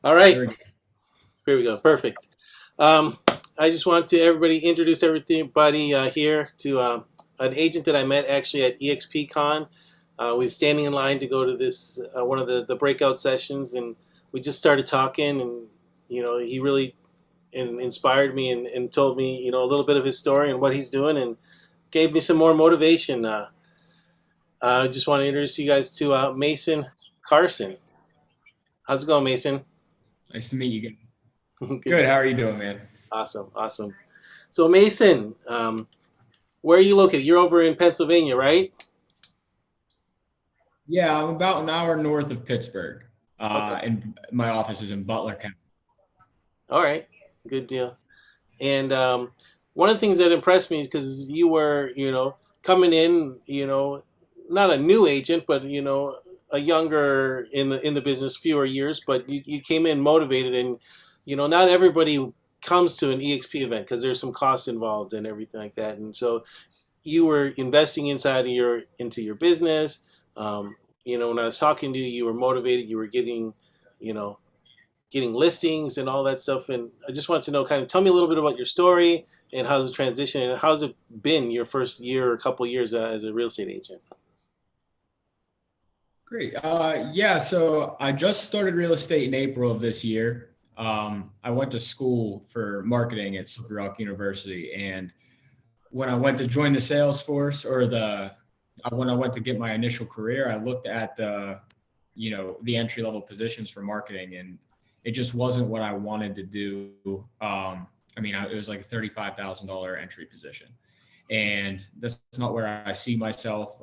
All There right, we go. here we go. Perfect. Um, I just want to everybody introduce everybody here to an agent that I met actually at EXPCon. We was standing in line to go to this one of the breakout sessions, and we just started talking, and he really inspired me and told me a little bit of his story and what he's doing, and gave me some more motivation. I just want to introduce you guys to Mason Carson. How's it going, Mason? Nice to meet you guys. Good. Good. How are you doing, man? Awesome, awesome. So Mason, where are you located? You're over in Pennsylvania, right? Yeah, I'm about an hour north of Pittsburgh, Okay. and my office is in Butler County. All right. Good deal. And one of the things that impressed me is because you were, coming in, not a new agent, but a younger in the business, fewer years, but you came in motivated, and not everybody comes to an EXP event because there's some costs involved and everything like that, and so you were investing inside of into your business. Um, when I was talking to you, you were motivated. You were you know, getting listings and all that stuff. And I just want to know, kind of, tell me a little bit about your story and how's the transition and how's it been your first year or couple years as a real estate agent. Great. Yeah, so I just started real estate in April of this year. I went to school for marketing at Silver Rock University, and when I went to join the sales force when I went to get my initial career, I looked at the entry level positions for marketing, and it just wasn't what I wanted to do. It was like a $35,000 entry position, and that's not where I see myself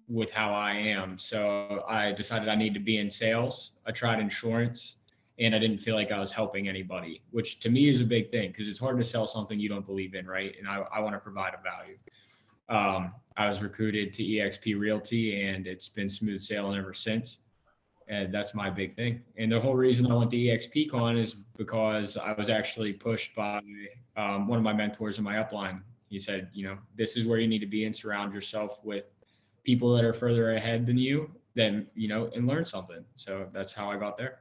with how I am. So I decided I need to be in sales. I tried insurance, and I didn't feel like I was helping anybody, which to me is a big thing because it's hard to sell something you don't believe in, right? And I want to provide a value. I was recruited to EXP Realty, and it's been smooth sailing ever since. And that's my big thing. And the whole reason I went to EXPCon is because I was actually pushed by one of my mentors in my upline. He said, this is where you need to be and surround yourself with people that are further ahead than you, then, and learn something. So that's how I got there.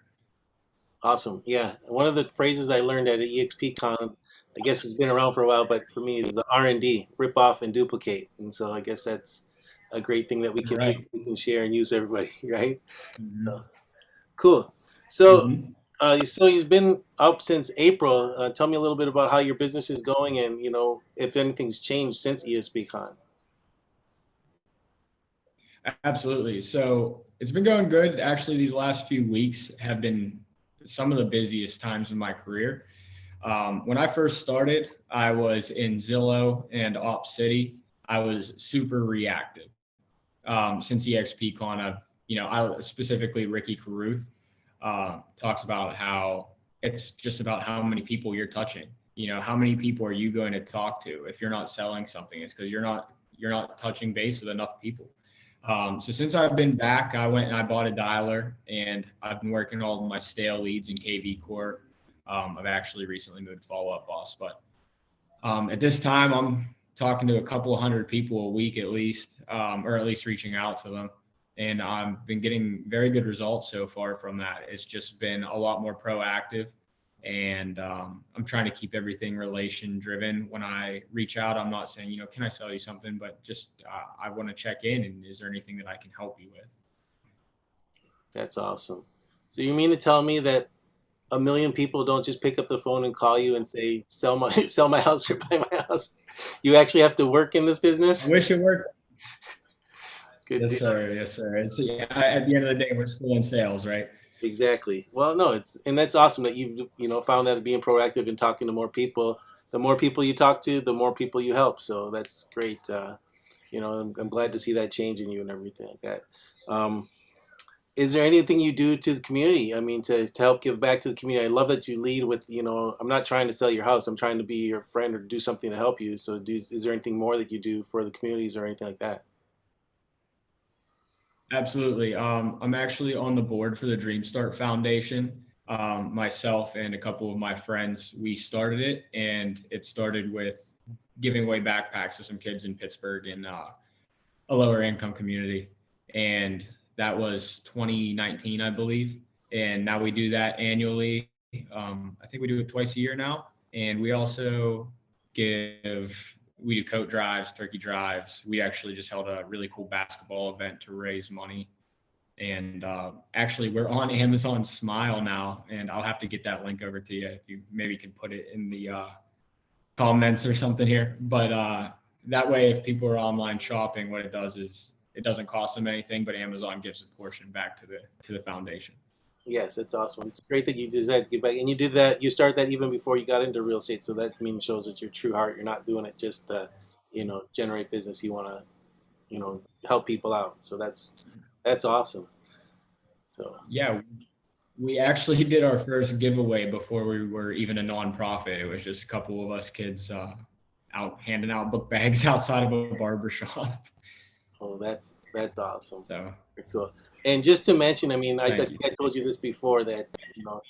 Awesome. Yeah. One of the phrases I learned at EXPCon, I guess it's been around for a while, but for me is the R&D, rip off and duplicate. And so I guess that's a great thing that Right. we can share and use everybody, right? So Mm-hmm. cool. So Mm-hmm. so you've been up since April. Tell me a little bit about how your business is going, and if anything's changed since ESPCon. Absolutely. So it's been going good. Actually, these last few weeks have been some of the busiest times in my career. When I first started, I was in Zillow and Op City. I was super reactive. Since EXPCon, I specifically Ricky Caruth talks about how it's just about how many people you're touching. How many people are you going to talk to if you're not selling something? It's because you're not touching base with enough people. So since I've been back, I went and I bought a dialer, and I've been working all of my stale leads in KV Core. I've actually recently moved to Follow Up Boss, but at this time, I'm talking to a couple hundred people a week at least, or at least reaching out to them. And I've been getting very good results so far from that. It's just been a lot more proactive. And I'm trying to keep everything relation driven. When I reach out, I'm not saying, can I sell you something, but just I want to check in. And is there anything that I can help you with? That's awesome. So you mean to tell me that a million people don't just pick up the phone and call you and say, "Sell my sell my house or buy my house"? You actually have to work in this I business. wish it worked. Good Yes, deal. sir. Yes, sir. At the end of the day, we're still in sales, right? Exactly. Well, no, and that's awesome that you've found that being proactive and talking to more people. The more people you talk to, the more people you help. So that's great. I'm glad to see that change in you and everything like that. Um, is there anything you do to the community? I mean, to help give back to the community. I love that you lead with, I'm not trying to sell your house. I'm trying to be your friend or do something to help you. So, is there anything more that you do for the communities or anything like that? Absolutely. I'm actually on the board for the Dream Start Foundation. Myself and a couple of my friends, we started it, and it started with giving away backpacks to some kids in Pittsburgh in a lower income community. And that was 2019, I believe. and now we do that annually. I think we do it twice a year now, and we also give we do coat drives, turkey drives. We actually just held a really cool basketball event to raise money, and actually we're on Amazon Smile now, and I'll have to get that link over to you if you maybe can put it in the comments or something here. But that way, if people are online shopping, what it does is it doesn't cost them anything, but Amazon gives a portion back to the foundation. Yes, it's awesome. It's great that you decided to get back, and you did that. You started that even before you got into real estate, so that means shows that your true heart. You're not doing it just to, generate business. You want to, help people out. So that's awesome. So Yeah, we actually did our first giveaway before we were even a nonprofit. It was just a couple of us kids out handing out book bags outside of a barber shop. oh, that's awesome. So Very cool. And just to mention, I mean, I thank think you. I told you this before that you know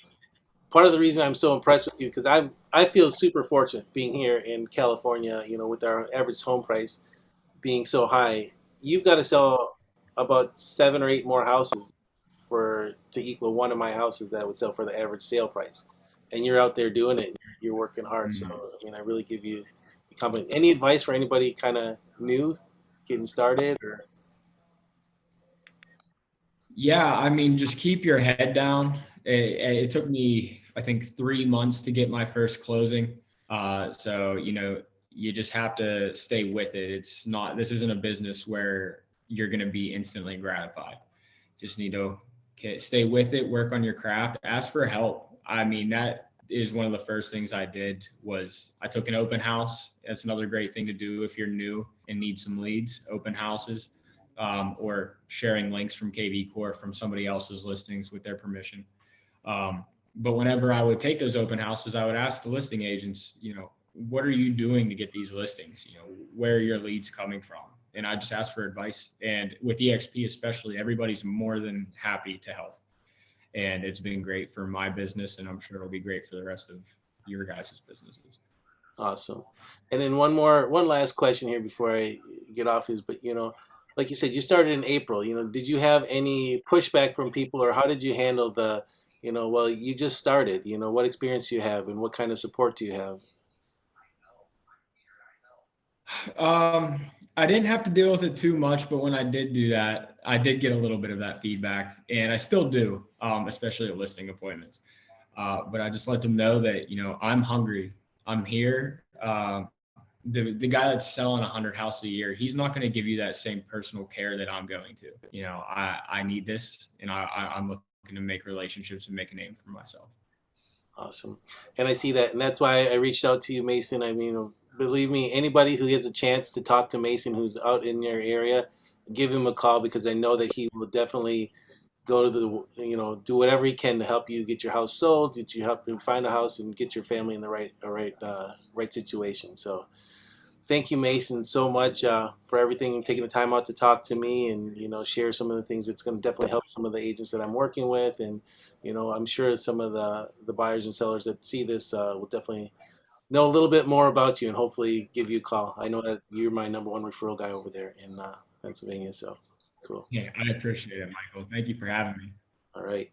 part of the reason I'm so impressed with you because I feel super fortunate being here in California. With our average home price being so high, you've got to sell about 7 or 8 more houses for to equal one of my houses that would sell for the average sale price. And you're out there doing it. You're working hard. So Mhm. I mean, I really give you a compliment. Any advice for anybody kind of new, getting started, or Yeah, I mean, just keep your head down. It took me, I think, 3 months to get my first closing. So, you just have to stay with it. This isn't a business where you're going to be instantly gratified. Just need to stay with it, work on your craft, ask for help. I mean, that is one of the first things I did was I took an open house. That's another great thing to do if you're new and need some leads, open houses, or sharing links from KV Core from somebody else's listings with their permission. But whenever I would take those open houses, I would ask the listing agents, what are you doing to get these listings? Where are your leads coming from? And I just ask for advice. And with EXP, especially, everybody's more than happy to help. And it's been great for my business, and I'm sure it'll be great for the rest of your guys' businesses. awesome. And then one last question here before I get off is, but like you said, you started in April. Did you have any pushback from people, or how did you handle well, you just started. What experience do you have, and what kind of support do you have? Um, I didn't have to deal with it too much, but when I did do that, I did get a little bit of that feedback, and I still do, especially at listing appointments. But I just let them know that I'm hungry, I'm here. The guy that's selling 100 houses a year, he's not going to give you that same personal care that I'm going to. I need this, and I'm looking to make relationships and make a name for myself. Awesome. And I see that, and that's why I reached out to you, Mason. I mean, believe me, anybody who has a chance to talk to Mason who's out in your area, give him a call because I know that he will definitely go to do whatever he can to help you get your house sold, get you help you find a house, and get your family in the right situation. So thank you, Mason, so much for everything, taking the time out to talk to me and share some of the things that's going to definitely help some of the agents that I'm working with, and I'm sure some of the buyers and sellers that see this will definitely know a little bit more about you and hopefully give you a call. I know that you're my number one referral guy over there in Pennsylvania, so cool. Yeah, I appreciate it, Michael. Thank you for having me. All right.